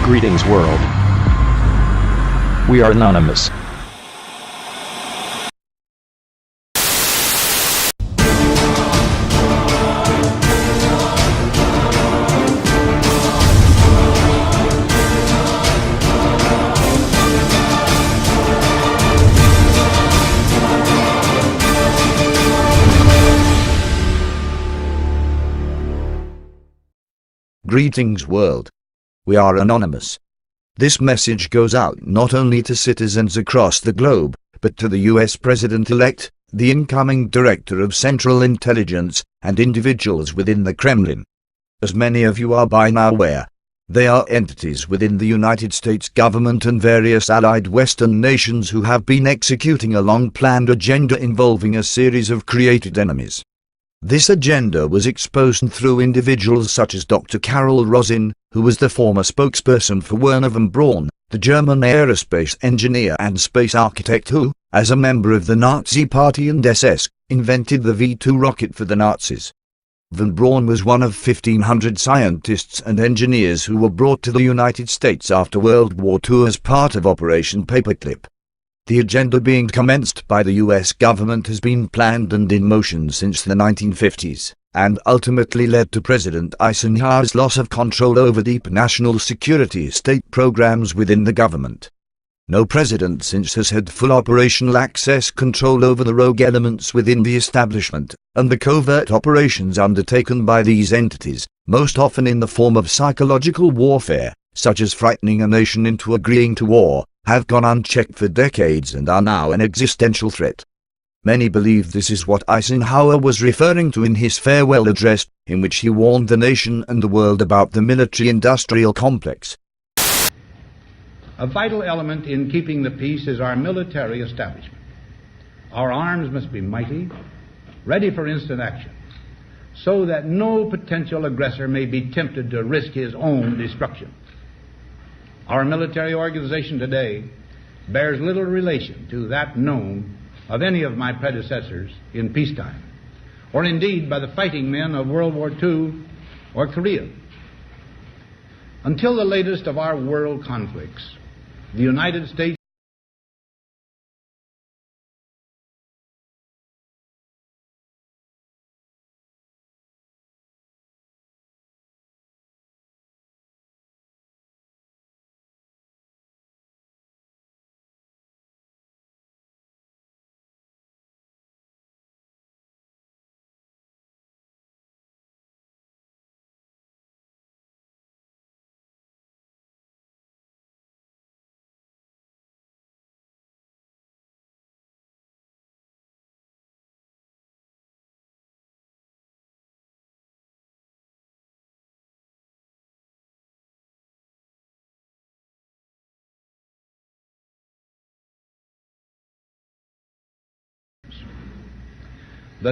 Greetings world. We are anonymous. Greetings world. We are anonymous. This message goes out not only to citizens across the globe, but to the US President-elect, the incoming Director of Central Intelligence, and individuals within the Kremlin. As many of you are by now aware, they are entities within the United States government and various allied Western nations who have been executing a long-planned agenda involving a series of created enemies. This agenda was exposed through individuals such as Dr. Carol Rosin, who was the former spokesperson for Wernher von Braun, the German aerospace engineer and space architect who, as a member of the Nazi Party and SS, invented the V-2 rocket for the Nazis. Von Braun was one of 1,500 scientists and engineers who were brought to the United States after World War II as part of Operation Paperclip. The agenda being commenced by the US government has been planned and in motion since the 1950s, and ultimately led to President Eisenhower's loss of control over deep national security state programs within the government. No president since has had full operational access control over the rogue elements within the establishment, and the covert operations undertaken by these entities, most often in the form of psychological warfare, such as frightening a nation into agreeing to war, have gone unchecked for decades and are now an existential threat. Many believe this is what Eisenhower was referring to in his farewell address, in which he warned the nation and the world about the military-industrial complex. A vital element in keeping the peace is our military establishment. Our arms must be mighty, ready for instant action, so that no potential aggressor may be tempted to risk his own destruction. Our military organization today bears little relation to that known of any of my predecessors in peacetime, or indeed by the fighting men of World War II or Korea. Until the latest of our world conflicts, the United States the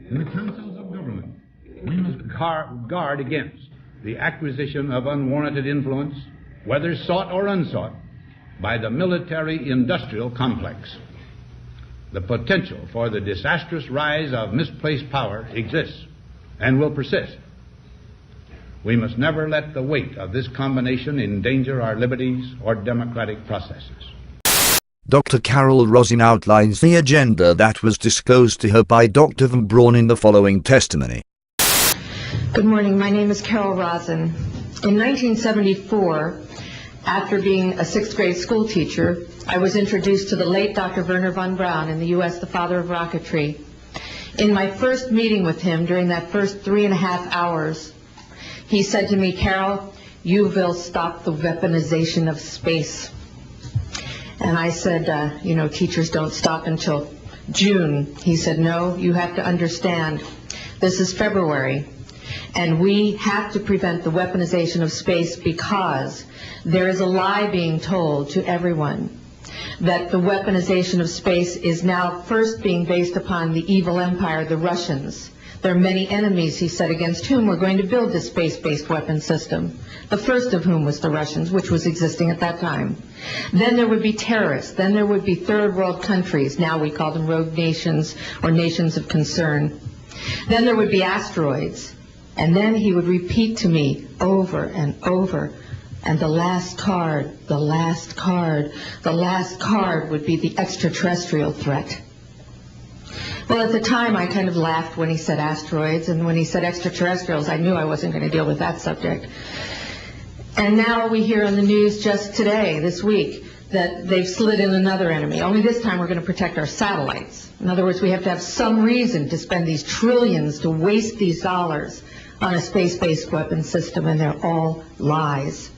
in the councils of government, we must guard against the acquisition of unwarranted influence, whether sought or unsought, by the military-industrial complex. The potential for the disastrous rise of misplaced power exists and will persist. We must never let the weight of this combination endanger our liberties or democratic processes. Dr. Carol Rosin outlines the agenda that was disclosed to her by Dr. von Braun in the following testimony. Good morning. My name is Carol Rosin. In 1974, after being a sixth grade school teacher, I was introduced to the late Dr. Wernher von Braun in the U.S., the father of rocketry. In my first meeting with him during that first 3.5 hours, he said to me, "Carol, you will stop the weaponization of space." And I said, teachers don't stop until June. He said, "No, you have to understand. This is February. And we have to prevent the weaponization of space because there is a lie being told to everyone that the weaponization of space is now first being based upon the evil empire, the Russians. There are many enemies, he said, against whom we're going to build this space-based weapon system, the first of whom was the Russians, which was existing at that time. Then there would be terrorists. Then there would be third world countries. Now we call them rogue nations or nations of concern. Then there would be asteroids. And then he would repeat to me over and over, and the last card, the last card, the last card would be the extraterrestrial threat. Well, at the time, I kind of laughed when he said asteroids, and when he said extraterrestrials, I knew I wasn't going to deal with that subject. And now we hear on the news just today, this week, that they've slid in another enemy. Only this time we're going to protect our satellites. In other words, we have to have some reason to spend these trillions, to waste these dollars on a space-based weapon system, and they're all lies.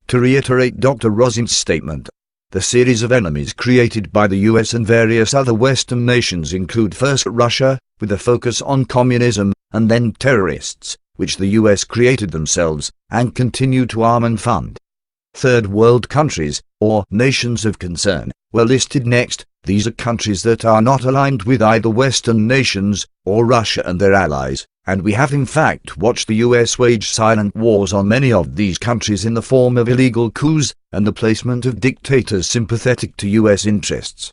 To reiterate Dr. Rosin's statement, the series of enemies created by the US and various other Western nations include first Russia, with a focus on communism, and then terrorists, which the US created themselves, and continue to arm and fund. Third world countries, or nations of concern, were listed next. These are countries that are not aligned with either Western nations, or Russia and their allies, and we have in fact watched the US wage silent wars on many of these countries in the form of illegal coups, and the placement of dictators sympathetic to US interests.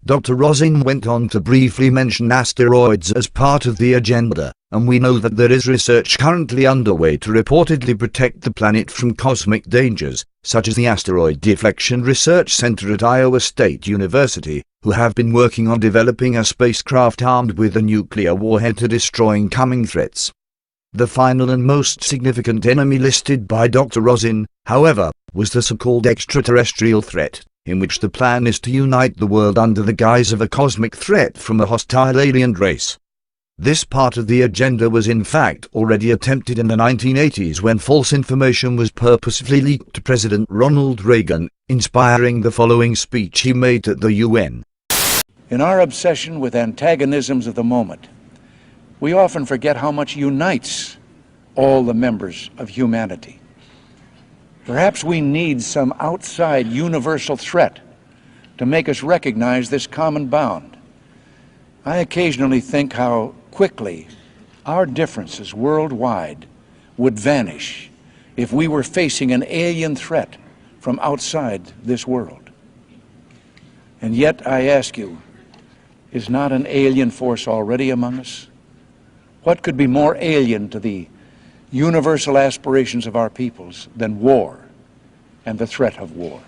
Dr. Rosin went on to briefly mention asteroids as part of the agenda, and we know that there is research currently underway to reportedly protect the planet from cosmic dangers, such as the Asteroid Deflection Research Center at Iowa State University, who have been working on developing a spacecraft armed with a nuclear warhead to destroy incoming threats. The final and most significant enemy listed by Dr. Rosin, however, was the so-called extraterrestrial threat, in which the plan is to unite the world under the guise of a cosmic threat from a hostile alien race. This part of the agenda was in fact already attempted in the 1980s when false information was purposefully leaked to President Ronald Reagan, inspiring the following speech he made at the UN. In our obsession with antagonisms of the moment, we often forget how much unites all the members of humanity. Perhaps we need some outside universal threat to make us recognize this common bound. I occasionally think how quickly our differences worldwide would vanish if we were facing an alien threat from outside this world. And yet, I ask you, is not an alien force already among us? What could be more alien to the universal aspirations of our peoples than war and the threat of war?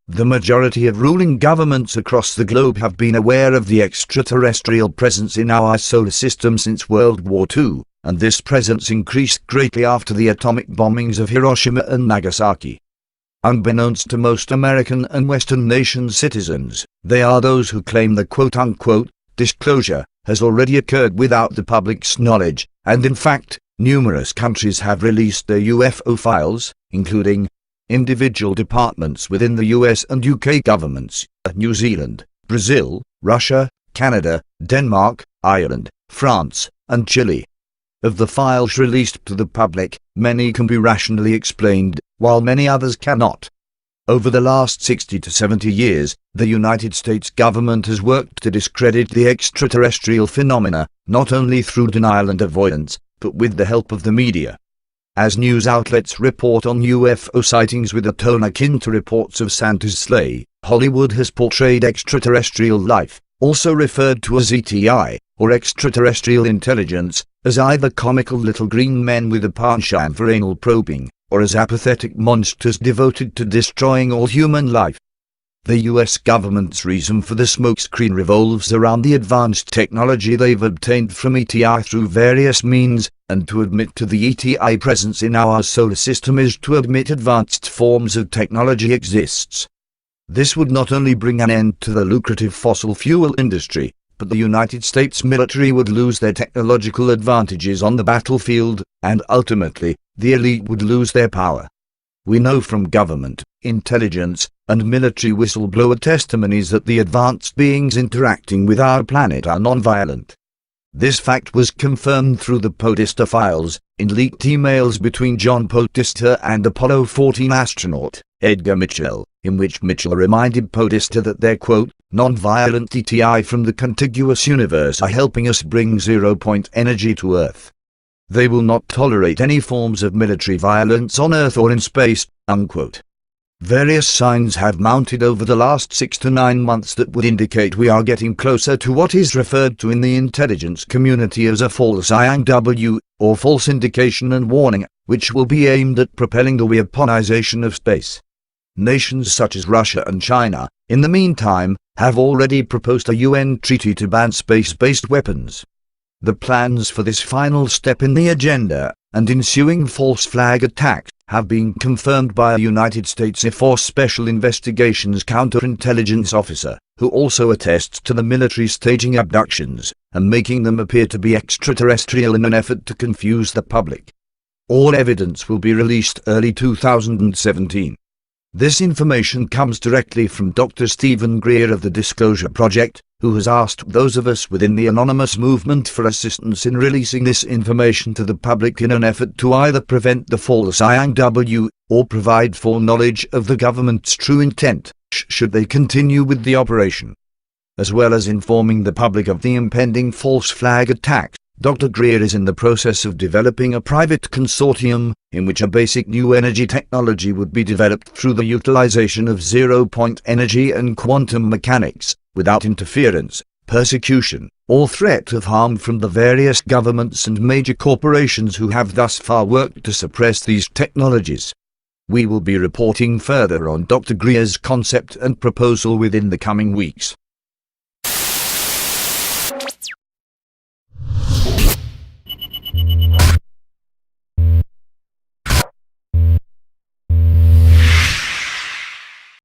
The majority of ruling governments across the globe have been aware of the extraterrestrial presence in our solar system since World War II, and this presence increased greatly after the atomic bombings of Hiroshima and Nagasaki. Unbeknownst to most American and Western nation citizens, they are those who claim the quote-unquote disclosure has already occurred without the public's knowledge, and in fact, numerous countries have released their UFO files, including individual departments within the US and UK governments, New Zealand, Brazil, Russia, Canada, Denmark, Ireland, France, and Chile. Of the files released to the public, many can be rationally explained, while many others cannot. Over the last 60 to 70 years, the United States government has worked to discredit the extraterrestrial phenomena, not only through denial and avoidance, but with the help of the media. As news outlets report on UFO sightings with a tone akin to reports of Santa's sleigh, Hollywood has portrayed extraterrestrial life, also referred to as ETI, or extraterrestrial intelligence, as either comical little green men with a penchant for anal probing, or as apathetic monsters devoted to destroying all human life. The US government's reason for the smokescreen revolves around the advanced technology they've obtained from ETI through various means, and to admit to the ETI presence in our solar system is to admit advanced forms of technology exists. This would not only bring an end to the lucrative fossil fuel industry, but the United States military would lose their technological advantages on the battlefield, and ultimately, the elite would lose their power. We know from government, intelligence, and military whistleblower testimonies that the advanced beings interacting with our planet are non-violent. This fact was confirmed through the Podesta files, in leaked emails between John Podesta and Apollo 14 astronaut Edgar Mitchell, in which Mitchell reminded Podesta that their, quote, non-violent ETI from the contiguous universe are helping us bring zero-point energy to Earth. They will not tolerate any forms of military violence on Earth or in space, unquote. Various signs have mounted over the last 6 to 9 months that would indicate we are getting closer to what is referred to in the intelligence community as a false INW, or false indication and warning, which will be aimed at propelling the weaponization of space. Nations such as Russia and China, in the meantime, have already proposed a UN treaty to ban space-based weapons. The plans for this final step in the agenda, and ensuing false flag attacks, have been confirmed by a United States Air Force Special Investigations counterintelligence officer, who also attests to the military staging abductions, and making them appear to be extraterrestrial in an effort to confuse the public. All evidence will be released early 2017. This information comes directly from Dr. Stephen Greer of the Disclosure Project, who has asked those of us within the anonymous movement for assistance in releasing this information to the public in an effort to either prevent the false INW, or provide full knowledge of the government's true intent, should they continue with the operation. As well as informing the public of the impending false flag attacks, Dr. Greer is in the process of developing a private consortium, in which a basic new energy technology would be developed through the utilization of zero-point energy and quantum mechanics, without interference, persecution, or threat of harm from the various governments and major corporations who have thus far worked to suppress these technologies. We will be reporting further on Dr. Greer's concept and proposal within the coming weeks.